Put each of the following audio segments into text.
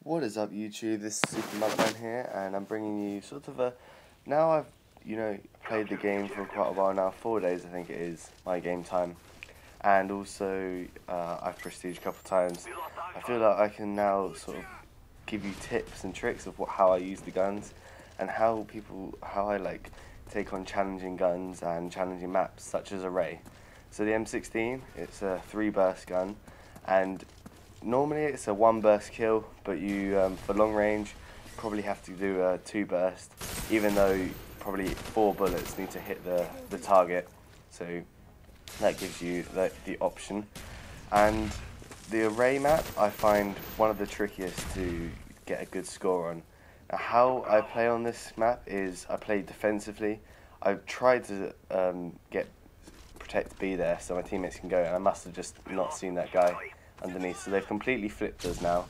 What is up, YouTube? This is Super Monkman here, and I'm bringing you sort of a... Now I've, played the game for quite a while now, 4 days I think it is, my game time. And also, I've prestiged a couple of times. I feel like I can now sort of give you tips and tricks of how I use the guns, and how I take on challenging guns and challenging maps, such as Array. So the M16, it's a 3-burst gun, and normally it's a 1-burst kill, but you for long range probably have to do a 2-burst, even though probably 4 bullets need to hit the target. So that gives you the option. And the Array map I find one of the trickiest to get a good score on. Now, how I play on this map is I play defensively. I've tried to protect B there so my teammates can go, and I must have just not seen that guy underneath. So they've completely flipped us now,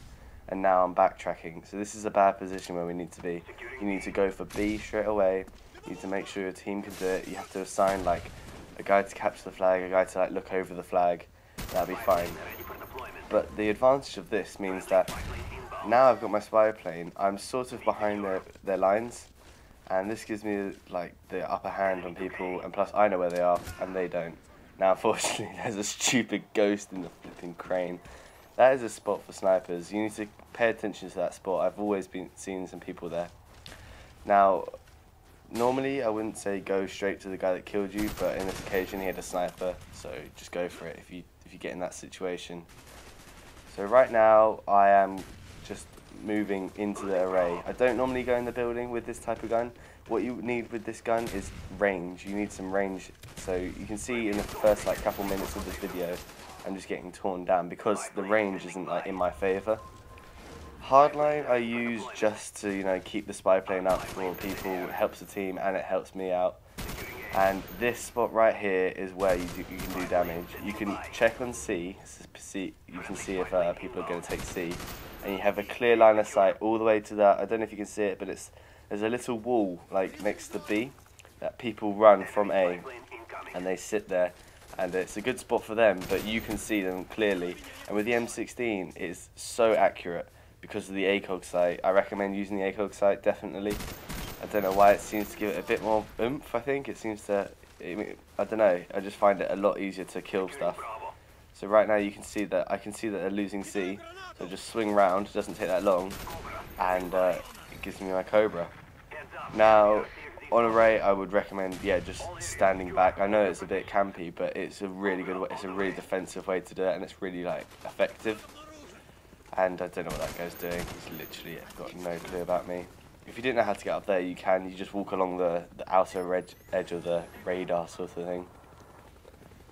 and now I'm backtracking. So this is a bad position where we need to be. You need to go for B straight away. You need to make sure your team can do it. You have to assign like a guy to capture the flag, a guy to like look over the flag. That'll be fine. But the advantage of this means that now I've got my spy plane, I'm sort of behind their lines, and this gives me like the upper hand on people, and plus I know where they are and they don't. Now unfortunately there's a stupid ghost in the flipping crane. That is a spot for snipers. You need to pay attention to that spot. I've always been seeing some people there. Now normally I wouldn't say go straight to the guy that killed you, but in this occasion he had a sniper, so just go for it if you get in that situation. So right now I am just moving into the Array. I don't normally go in the building with this type of gun. What you need with this gun is range. You need some range. So you can see in the first like couple minutes of this video, I'm just getting torn down because the range isn't like in my favour. Hardline I use just to keep the spy plane up for people. It helps the team and it helps me out. And this spot right here is where you can do damage. You can check on C. You can see if people are going to take C, and you have a clear line of sight all the way to that. I don't know if you can see it, but there's a little wall like next to B that people run from A, and they sit there, and it's a good spot for them. But you can see them clearly, and with the M16, it's so accurate because of the ACOG sight. I recommend using the ACOG sight definitely. I don't know why, it seems to give it a bit more oomph. I think it seems to, I don't know, I just find it a lot easier to kill stuff. So right now you can see that, I can see that they're losing C, so just swing round, it doesn't take that long, and it gives me my Cobra. Now on Array I would recommend just standing back. I know it's a bit campy, but it's a really good way, it's a really defensive way to do it, and it's really like effective. And I don't know what that guy's doing, he's literally got no clue about me. If you didn't know how to get up there, you just walk along the outer edge of the radar sort of thing.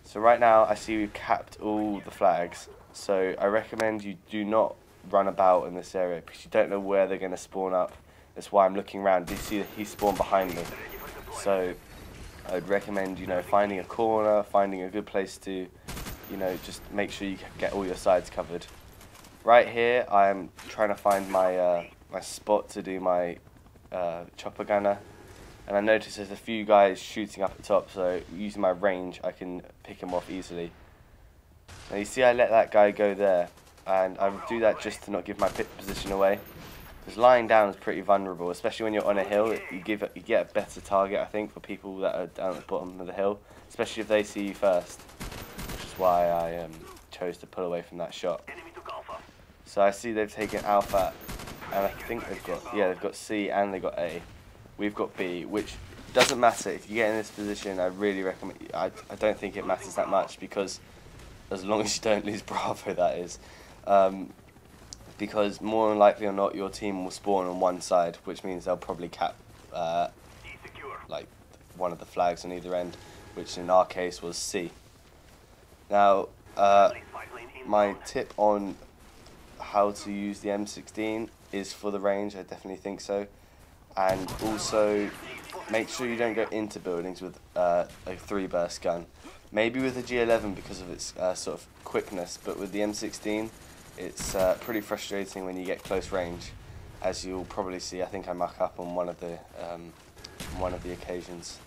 So right now I see we've capped all the flags, so I recommend you do not run about in this area because you don't know where they're going to spawn up. That's why I'm looking around. Do you see that he spawned behind me? So I would recommend finding a corner, finding a good place to just make sure you get all your sides covered. Right here I'm trying to find my my spot to do my chopper gunner, and I notice there's a few guys shooting up at top, so using my range I can pick him off easily. Now you see I let that guy go there, and I would do that just to not give my pit position away, because lying down is pretty vulnerable, especially when you're on a hill. You get a better target, I think, for people that are down at the bottom of the hill, especially if they see you first, which is why I chose to pull away from that shot. So I see they've taken Alpha, and I think they've got C and they've got A. We've got B, which doesn't matter. If you get in this position, I really recommend, I don't think it matters that much, because as long as you don't lose Bravo, that is. Because more than likely or not, your team will spawn on one side, which means they'll probably cap like one of the flags on either end, which in our case was C. Now, my tip on how to use the M16 is for the range. I definitely think so. And also make sure you don't go into buildings with a 3-burst gun. Maybe with a G11 because of its sort of quickness, but with the M16 it's pretty frustrating when you get close range, as you'll probably see. I think I muck up on one of the occasions.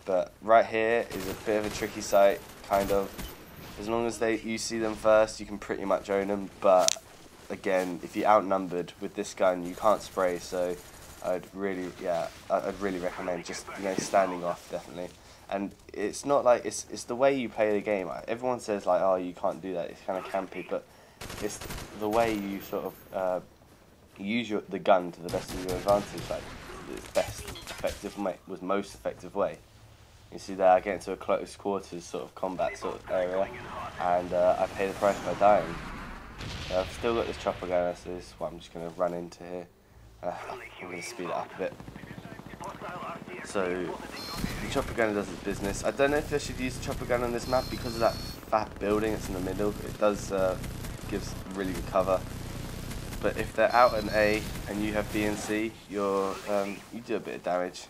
But right here is a bit of a tricky site, kind of. As long as you see them first, you can pretty much own them, but again, if you're outnumbered with this gun, you can't spray, so I'd really recommend just, you know, standing off, definitely. And it's not like, it's the way you play the game. Everyone says like, oh, you can't do that, it's kind of campy, but it's the way you sort of use the gun to the best of your advantage, like the most effective way. You see there, I get into a close quarters sort of combat sort of area, and I pay the price by dying. I've still got this chopper gun, so this is what I'm just going to run into here. I'm going to speed it up a bit. So, the chopper gun does its business. I don't know if I should use the chopper gun on this map because of that fat building that's in the middle. It does gives really good cover. But if they're out an A and you have B and C, you do a bit of damage.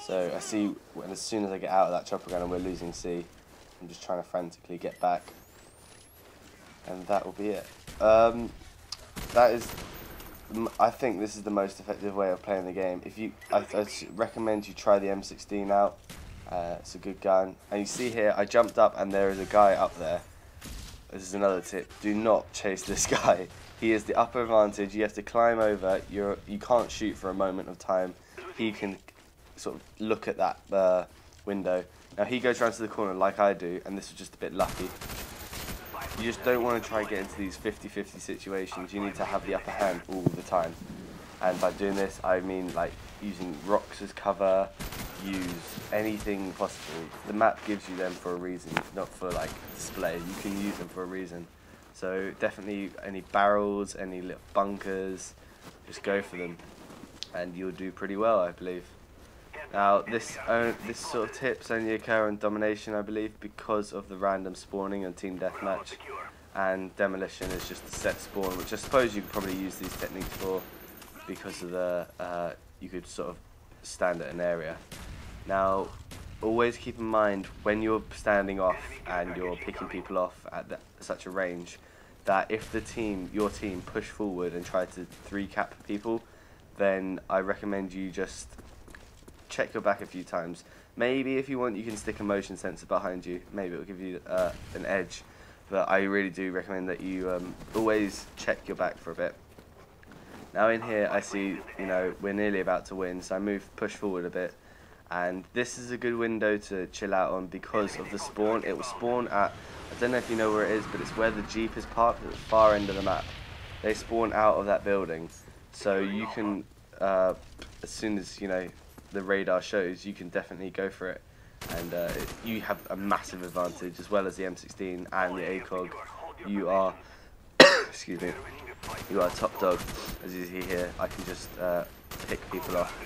So I see as soon as I get out of that chopper gun and we're losing C, I'm just trying to frantically get back. And that will be it. I think this is the most effective way of playing the game. I recommend you try the M16 out. It's a good gun. And you see here, I jumped up and there is a guy up there. This is another tip. Do not chase this guy. He is the upper advantage. You have to climb over. You can't shoot for a moment of time. He can sort of look at that window. Now he goes round to the corner like I do, and this was just a bit lucky. You just don't want to try and get into these 50-50 situations. You need to have the upper hand all the time. And by doing this, I mean like using rocks as cover, use anything possible. The map gives you them for a reason, not for like display. You can use them for a reason. So definitely any barrels, any little bunkers, just go for them, and you'll do pretty well, I believe. Now this sort of tips only occur on domination, I believe, because of the random spawning and team deathmatch, and demolition is just a set spawn, which I suppose you could probably use these techniques for because of the you could sort of stand at an area. Now always keep in mind when you're standing off and you're picking people off at such a range, that if your team push forward and try to 3-cap people, then I recommend you just check your back a few times. Maybe if you want, you can stick a motion sensor behind you. Maybe it'll give you an edge. But I really do recommend that you always check your back for a bit. Now in here, I see, you know, we're nearly about to win, so I push forward a bit. And this is a good window to chill out on because of the spawn. It will spawn at, I don't know if you know where it is, but it's where the Jeep is parked at the far end of the map. They spawn out of that building. So you can, as soon as, you know, the radar shows, you can definitely go for it, and you have a massive advantage as well as the M16 and the ACOG. You are excuse me, you are top dog. As you see here, I can just pick people off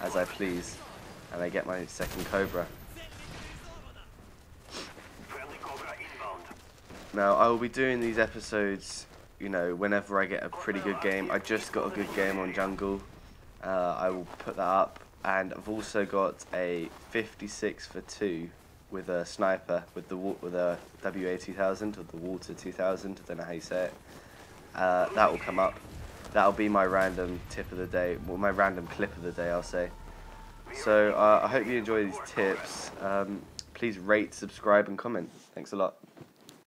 as I please, and I get my second Cobra. Now I will be doing these episodes, you know, whenever I get a pretty good game. I just got a good game on jungle. I will put that up. And I've also got a 56 for 2 with a sniper with a WA 2000 or the Water 2000. I don't know how you say it. That will come up. That'll be my random tip of the day, well, my random clip of the day, I'll say. So I hope you enjoy these tips. Please rate, subscribe, and comment. Thanks a lot.